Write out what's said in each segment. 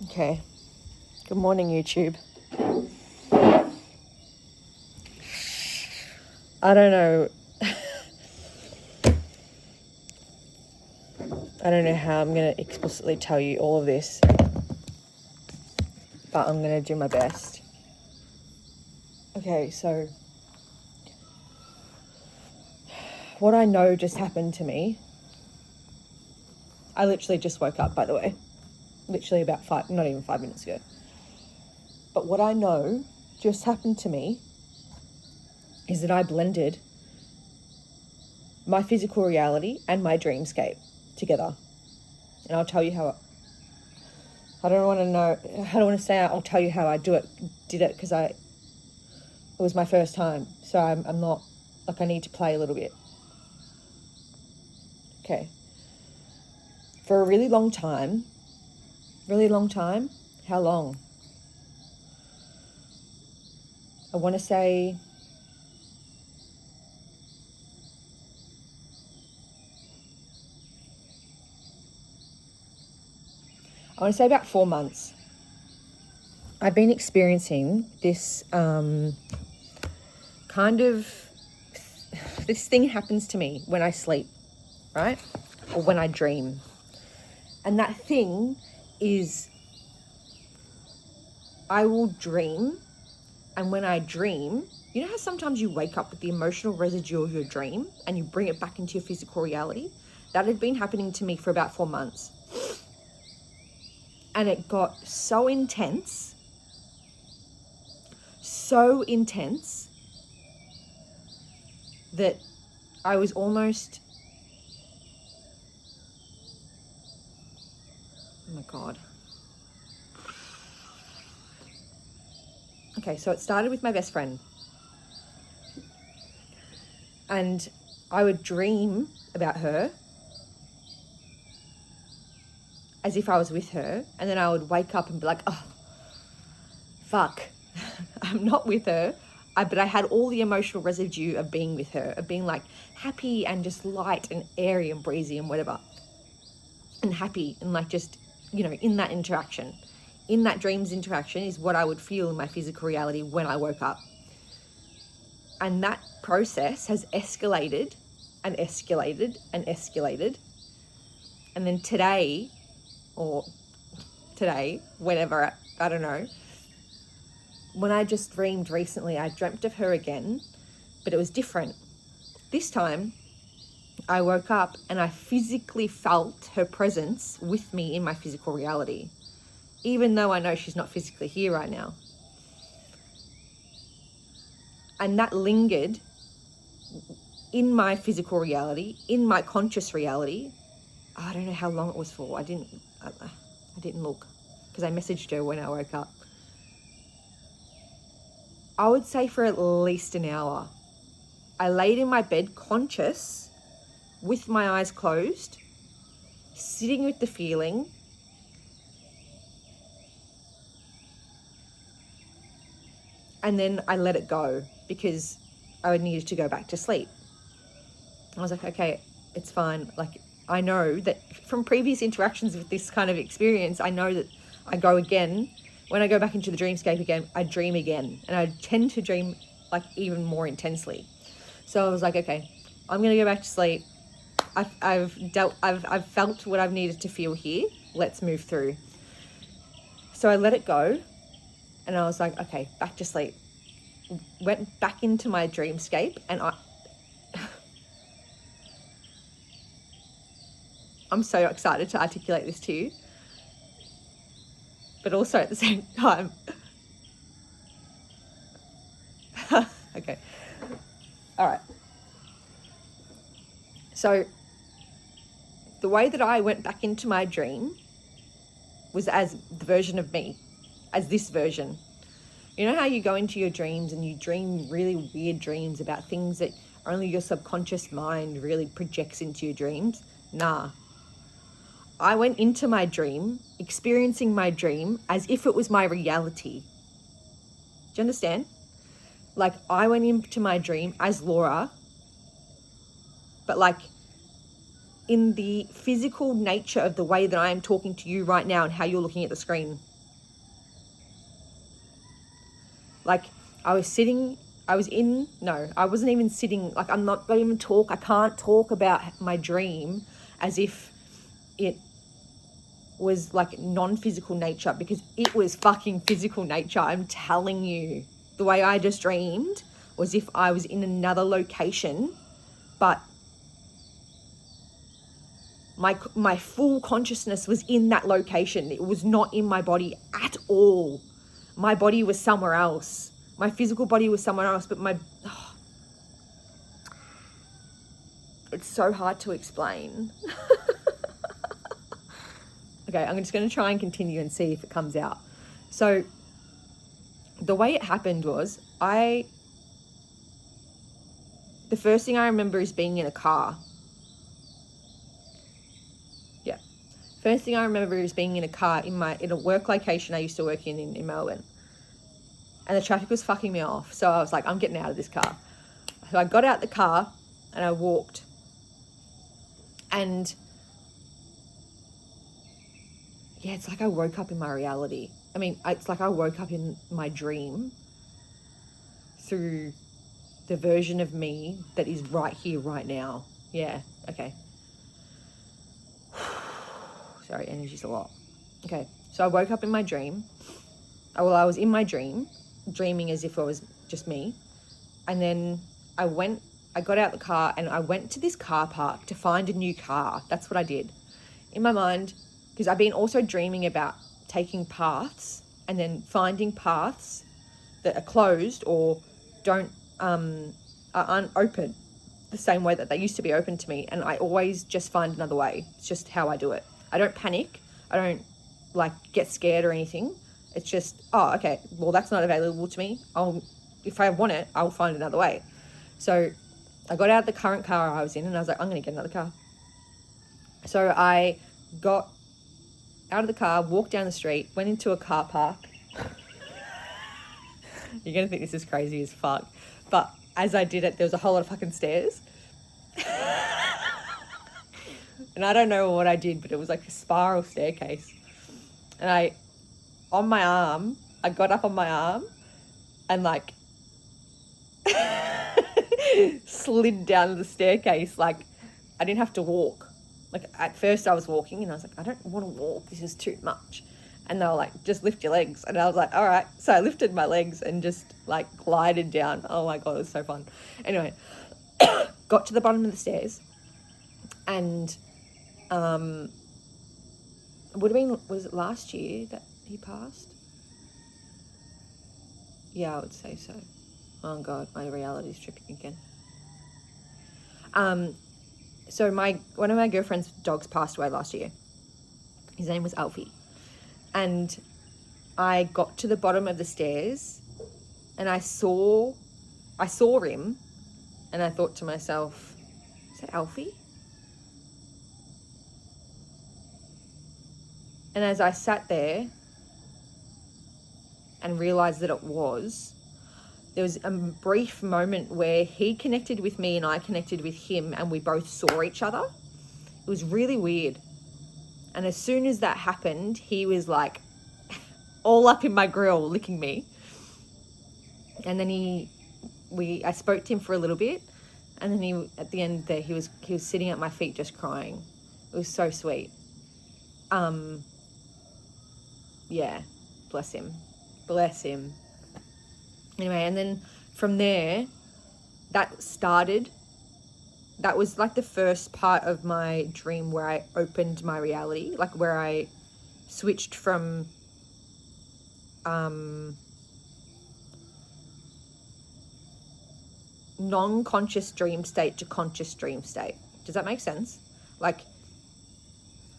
Okay. Good morning, YouTube. I don't know. I don't know how I'm going to explicitly tell you all of this, but I'm going to do my best. Okay, so what I know just happened to me. I literally just woke up, by the way. Literally about not even 5 minutes ago. But what I know just happened to me is that I blended my physical reality and my dreamscape together. And I'll tell you how. I don't want to know. I don't want to say I'll tell you how I did it because it was my first time. So I'm not, like, I need to play a little bit. Okay. For a really long time, how long? I want to say about 4 months. I've been experiencing this this thing happens to me when I sleep, right? Or when I dream. And that thing is, I will dream, and when I dream, you know how sometimes you wake up with the emotional residue of your dream and you bring it back into your physical reality? That had been happening to me for about 4 months. And it got so intense, that I was almost, oh my God. Okay, so it started with my best friend. And I would dream about her as if I was with her. And then I would wake up and be like, oh, fuck, I'm not with her. But I had all the emotional residue of being with her, of being like happy and just light and airy and breezy and whatever. And happy and like just, in that interaction. In that dreams interaction is what I would feel in my physical reality when I woke up. And that process has escalated and escalated and escalated. And then today, whenever, I don't know, when I just dreamed recently, I dreamt of her again, but it was different. This time, I woke up and I physically felt her presence with me in my physical reality, even though I know she's not physically here right now. And that lingered in my physical reality, in my conscious reality. I don't know how long it was for. I didn't look because I messaged her when I woke up. I would say for at least an hour. I laid in my bed conscious, with my eyes closed, sitting with the feeling. And then I let it go because I needed to go back to sleep. I was like, okay, it's fine. Like, I know that from previous interactions with this kind of experience, I know that I go again. When I go back into the dreamscape again, I dream again. And I tend to dream like even more intensely. So I was like, okay, I'm going to go back to sleep. I've felt what I've needed to feel here. Let's move through. So I let it go. And I was like, okay, back to sleep. Went back into my dreamscape and I'm so excited to articulate this to you. But also at the same time. Okay. All right. So the way that I went back into my dream was as the version of me, as this version. You know how you go into your dreams and you dream really weird dreams about things that only your subconscious mind really projects into your dreams? Nah. I went into my dream, experiencing my dream as if it was my reality. Do you understand? Like, I went into my dream as Laura, but like in the physical nature of the way that I am talking to you right now and how you're looking at the screen. Like, I wasn't even sitting, like, I'm not going to even talk. I can't talk about my dream as if it was like non-physical nature, because it was fucking physical nature. I'm telling you, the way I just dreamed was if I was in another location, but my full consciousness was in that location. It was not in my body at all. My body was somewhere else. My physical body was somewhere else, but it's so hard to explain. Okay, I'm just going to try and continue and see if it comes out. So the way it happened was, the first thing I remember is being in a car. Yeah. First thing I remember is being in a car in a work location I used to work in Melbourne. And the traffic was fucking me off. So I was like, I'm getting out of this car. So I got out the car and I walked. And yeah, it's like I woke up in my reality. I mean, it's like I woke up in my dream through the version of me that is right here, right now. Yeah, okay. Sorry, energy's a lot. Okay, so I woke up in my dream. Well, I was in my dream, dreaming as if it was just me. And then I got out the car and I went to this car park to find a new car. That's what I did. In my mind, because I've been also dreaming about taking paths and then finding paths that are closed or aren't open the same way that they used to be open to me. And I always just find another way. It's just how I do it. I don't panic. I don't like get scared or anything. It's just, oh, okay, well, that's not available to me. If I want it, I'll find another way. So I got out of the current car I was in and I was like, I'm going to get another car. So I got out of the car, walked down the street, went into a car park. You're going to think this is crazy as fuck. But as I did it, there was a whole lot of fucking stairs. And I don't know what I did, but it was like a spiral staircase. And I got up on my arm and like slid down the staircase. Like I didn't have to walk. Like at first I was walking and I was like, I don't want to walk. This is too much. And they were like, just lift your legs. And I was like, all right. So I lifted my legs and just like glided down. Oh my God, it was so fun. Anyway, got to the bottom of the stairs and was it last year that he passed? Yeah, I would say so. Oh God, my reality's tripping again. So one of my girlfriend's dogs passed away last year. His name was Alfie. And I got to the bottom of the stairs and I saw him and I thought to myself, is that Alfie? And as I sat there and realized that it was, there was a brief moment where he connected with me and I connected with him and we both saw each other. It was really weird. And as soon as that happened, he was like all up in my grill licking me. And then I spoke to him for a little bit. And then at the end there, he was sitting at my feet just crying. It was so sweet. Yeah, bless him. Bless him. Anyway, and then from there, that was like the first part of my dream where I opened my reality, like where I switched from non-conscious dream state to conscious dream state. Does that make sense? Like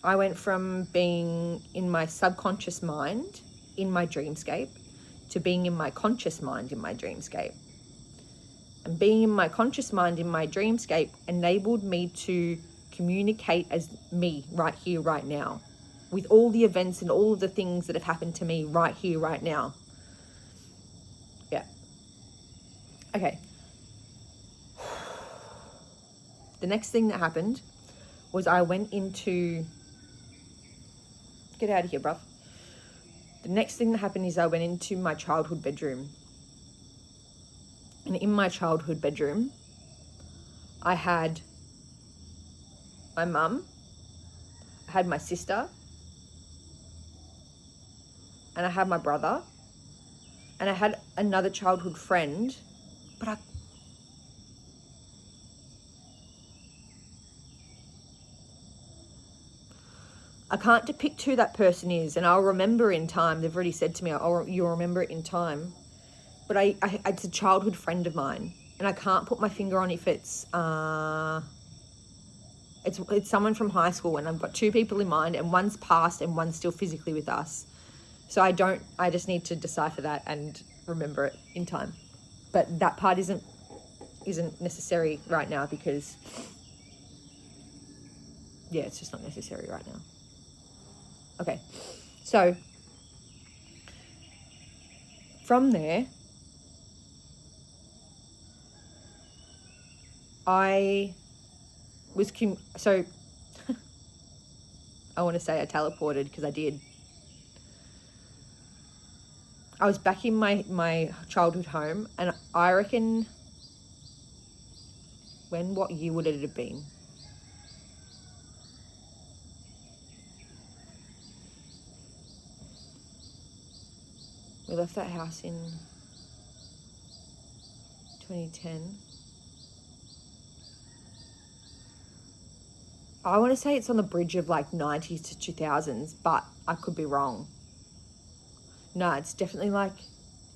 I went from being in my subconscious mind in my dreamscape to being in my conscious mind in my dreamscape. And being in my conscious mind in my dreamscape enabled me to communicate as me right here, right now, with all the events and all of the things that have happened to me right here, right now. Yeah. Okay. The next thing that happened was I went into... Get out of here, bruv. The next thing that happened is I went into my childhood bedroom. And in my childhood bedroom, I had my mum, I had my sister, and I had my brother, and I had another childhood friend, but I can't depict who that person is, and I'll remember in time. They've already said to me, "Oh, you'll remember it in time." But it's a childhood friend of mine, and I can't put my finger on if it's someone from high school, and I've got two people in mind, and one's passed and one's still physically with us. So I just need to decipher that and remember it in time. But that part isn't necessary right now because, yeah, it's just not necessary right now. Okay, so from there, I was, so I want to say I teleported because I did. I was back in my childhood home, and I reckon, what year would it have been? We left that house in 2010. I want to say it's on the bridge of like 90s to 2000s, but I could be wrong. No, it's definitely like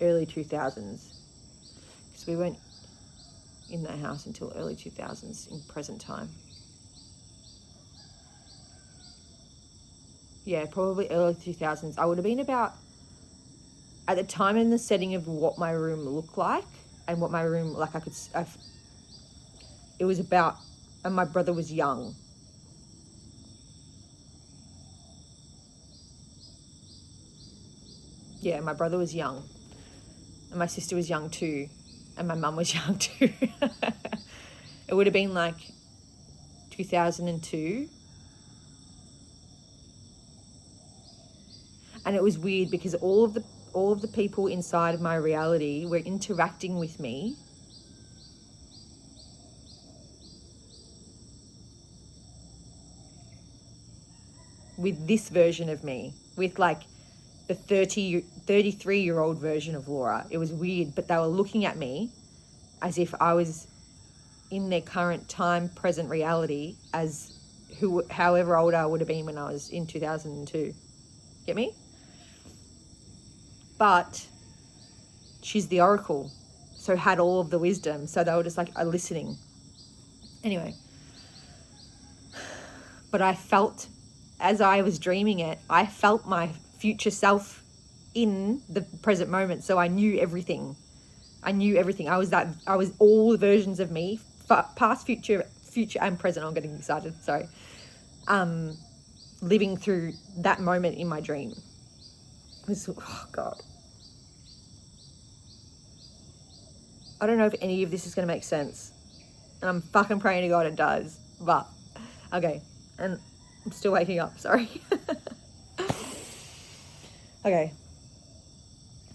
early 2000s because we weren't in that house until early 2000s in present time. Yeah, probably early 2000s. I would have been about, at the time in the setting of what my room looked like and what my room, like it was about, and my brother was young. Yeah, my brother was young. And my sister was young too. And my mum was young too. It would have been like 2002. And it was weird because all of the people inside of my reality were interacting with me with this version of me, with like the 33-year-old version of Laura. It was weird, but they were looking at me as if I was in their current time, present reality as however old I would have been when I was in 2002. Get me? But she's the oracle, so had all of the wisdom. So they were just like listening. Anyway, but I felt, as I was dreaming it, I felt my future self in the present moment. So I knew everything. I was all the versions of me, past, future, and present. I'm getting excited. Sorry. Living through that moment in my dream. It was, oh God. I don't know if any of this is going to make sense. And I'm fucking praying to God it does. But, okay. And I'm still waking up, sorry. Okay.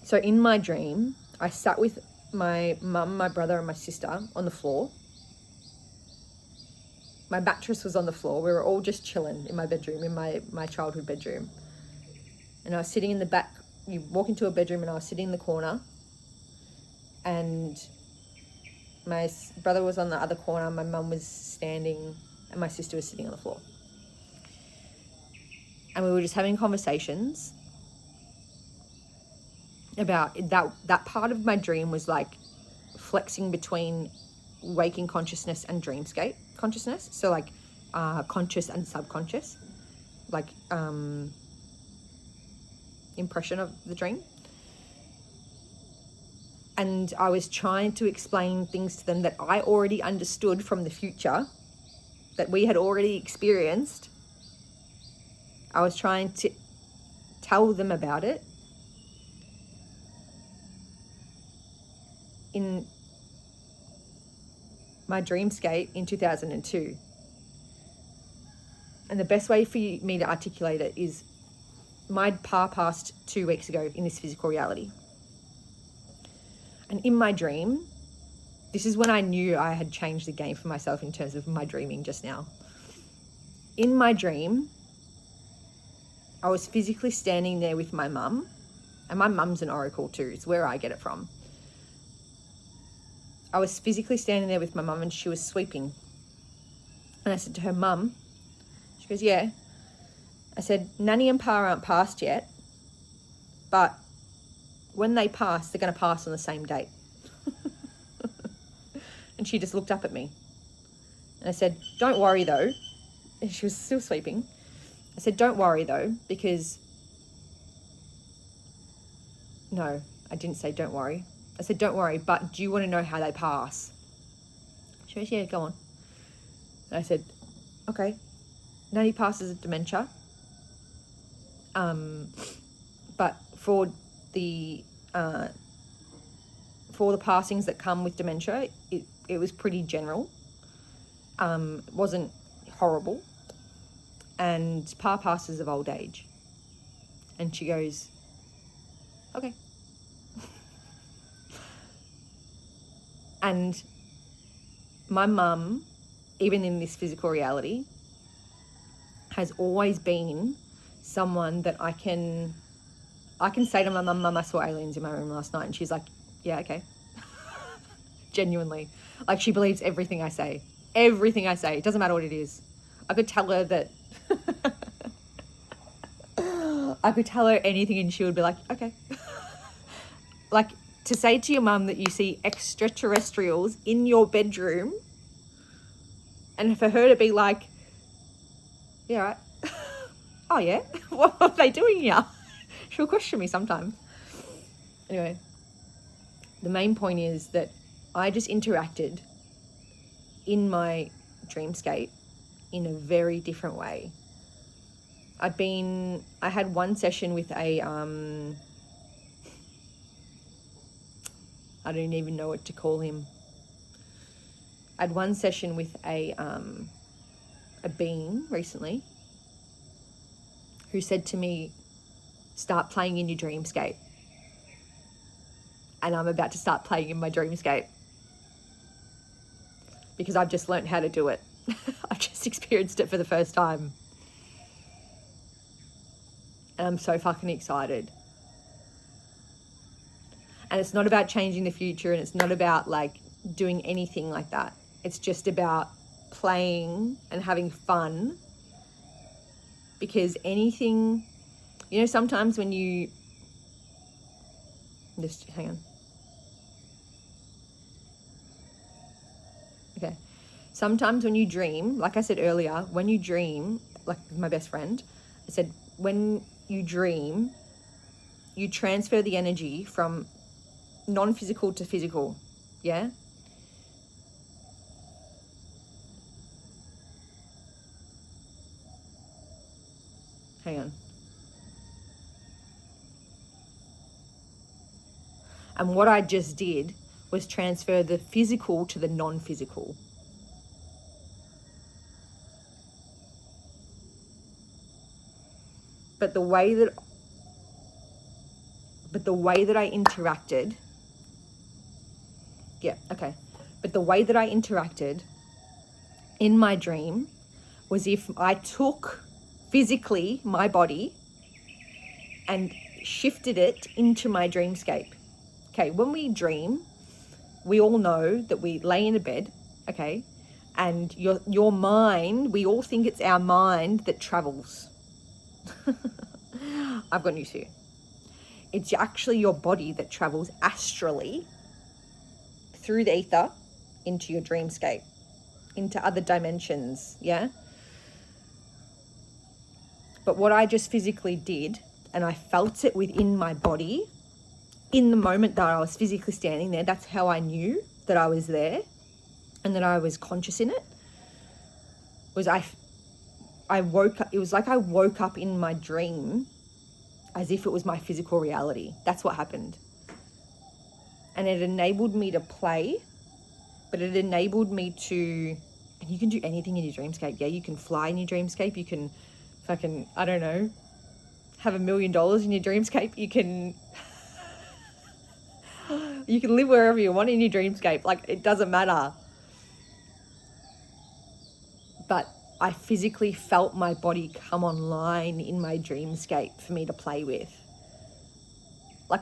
So in my dream, I sat with my mum, my brother, and my sister on the floor. My mattress was on the floor. We were all just chilling in my bedroom, in my childhood bedroom. And I was sitting in the back. You walk into a bedroom and I was sitting in the corner. And my brother was on the other corner. My mum was standing and my sister was sitting on the floor. And we were just having conversations about that part of my dream was like flexing between waking consciousness and dreamscape consciousness. So like conscious and subconscious, like impression of the dream. And I was trying to explain things to them that I already understood from the future, that we had already experienced. I was trying to tell them about it in my dreamscape in 2002. And the best way for me to articulate it is my pa passed 2 weeks ago in this physical reality. And in my dream, this is when I knew I had changed the game for myself in terms of my dreaming just now. In my dream, I was physically standing there with my mum, and my mum's an oracle too. It's where I get it from. I was physically standing there with my mum and she was sweeping. And I said to her, "Mum," she goes, "Yeah." I said, "Nanny and Pa aren't passed yet, but when they pass, they're going to pass on the same date." And she just looked up at me. And I said, "Don't worry though." And she was still sweeping. I said, "Don't worry though, because..." No, I didn't say don't worry. I said, "Don't worry, but do you want to know how they pass?" She goes, "Yeah, go on." And I said, "Okay, Nanny passes with dementia. But for the passings that come with dementia, it was pretty general. It wasn't horrible. And Pa passes of old age." And she goes, "Okay." And my mum, even in this physical reality, has always been someone that I can say to my mum, "Mum, I saw aliens in my room last night." And she's like, "Yeah, okay." Genuinely. Like, she believes everything I say. Everything I say. It doesn't matter what it is. I could tell her that... I could tell her anything and she would be like, "Okay." Like, to say to your mum that you see extraterrestrials in your bedroom, and for her to be like, "Yeah, right." "Oh, yeah? What are they doing here?" She'll question me sometimes. Anyway, the main point is that I just interacted in my dreamscape in a very different way. I had one session with a, I don't even know what to call him. I had one session with a being recently who said to me, "Start playing in your dreamscape." And I'm about to start playing in my dreamscape because I've just learned how to do it. I've just experienced it for the first time. And I'm so fucking excited. And it's not about changing the future, and it's not about like doing anything like that. It's just about playing and having fun. Because anything, you know, sometimes when you, just hang on. Okay. Sometimes when you dream, like I said earlier, when you dream, like my best friend, I said, when you dream, you transfer the energy from non-physical to physical. Yeah? Hang on. And what I just did was transfer the physical to the non-physical. But the way that I interacted, but the way that I interacted in my dream was if I took physically my body and shifted it into my dreamscape. Okay, when we dream, we all know that we lay in a bed, okay, and your mind, we all think it's our mind that travels. I've got news for you. It's actually your body that travels astrally through the ether into your dreamscape, into other dimensions, yeah? But what I just physically did, and I felt it within my body, in the moment that I was physically standing there, that's how I knew that I was there and that I was conscious in it, was I woke up, it was like I woke up in my dream as if it was my physical reality. That's what happened. And it enabled me to play, but it enabled me to And you can do anything in your dreamscape. Yeah, you can fly in your dreamscape. You can fucking, I don't know, have $1 million in your dreamscape. You can live wherever you want in your dreamscape. Like, it doesn't matter. But I physically felt my body come online in my dreamscape for me to play with. Like,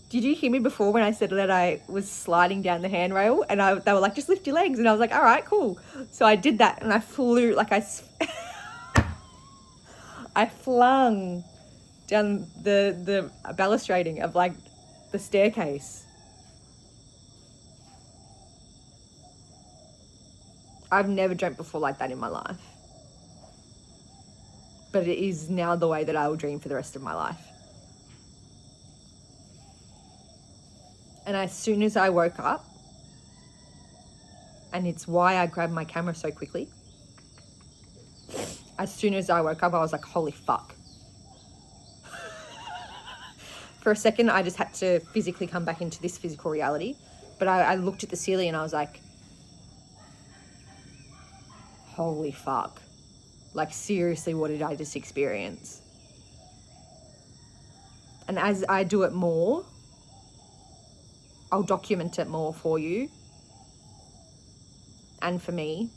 did you hear me before when I said that I was sliding down the handrail and they were like, just lift your legs? And I was like, all right, cool. So I did that and I flew, like I flung down the balustrading of like the staircase. I've never dreamt before like that in my life. But it is now the way that I will dream for the rest of my life. And as soon as I woke up, and it's why I grabbed my camera so quickly, as soon as I woke up, I was like, holy fuck. For a second, I just had to physically come back into this physical reality. But I looked at the ceiling and I was like, holy fuck. Like, seriously, what did I just experience? And as I do it more, I'll document it more for you and for me,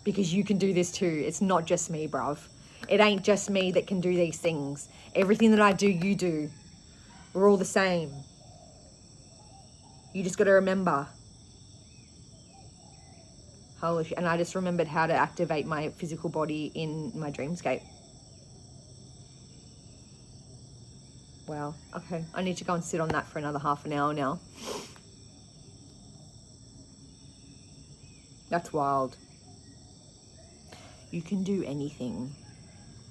because you can do this too. It's not just me, bruv. It ain't just me that can do these things. Everything that I do, you do. We're all the same. You just got to remember. Holy shit. And I just remembered how to activate my physical body in my dreamscape. Wow. Okay. I need to go and sit on that for another half an hour now. That's wild. You can do anything,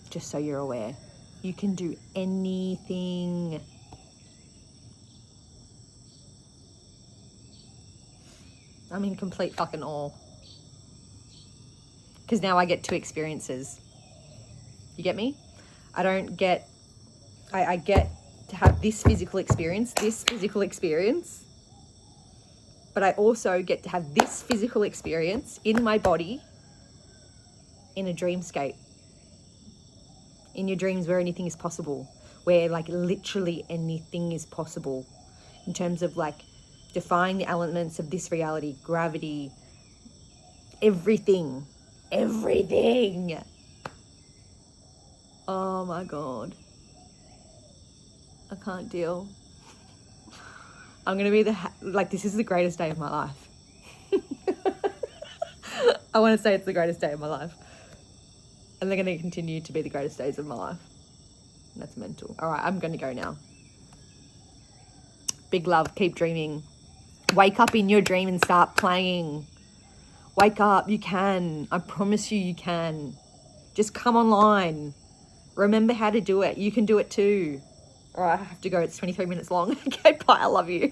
just so you're aware. You can do anything. I'm in complete fucking awe. Because now I get 2 experiences. You get me? I get to have this physical experience, but I also get to have this physical experience in my body in a dreamscape. In your dreams where anything is possible, where like literally anything is possible in terms of like defying the elements of this reality, gravity, everything. Oh my God. I can't deal. I'm going to be this is the greatest day of my life. I want to say it's the greatest day of my life. And they're going to continue to be the greatest days of my life. That's mental. All right, I'm going to go now. Big love. Keep dreaming. Wake up in your dream and start playing. Wake up. You can. I promise you, you can. Just come online. Remember how to do it. You can do it too. All right, I have to go. It's 23 minutes long. Okay, bye. I love you.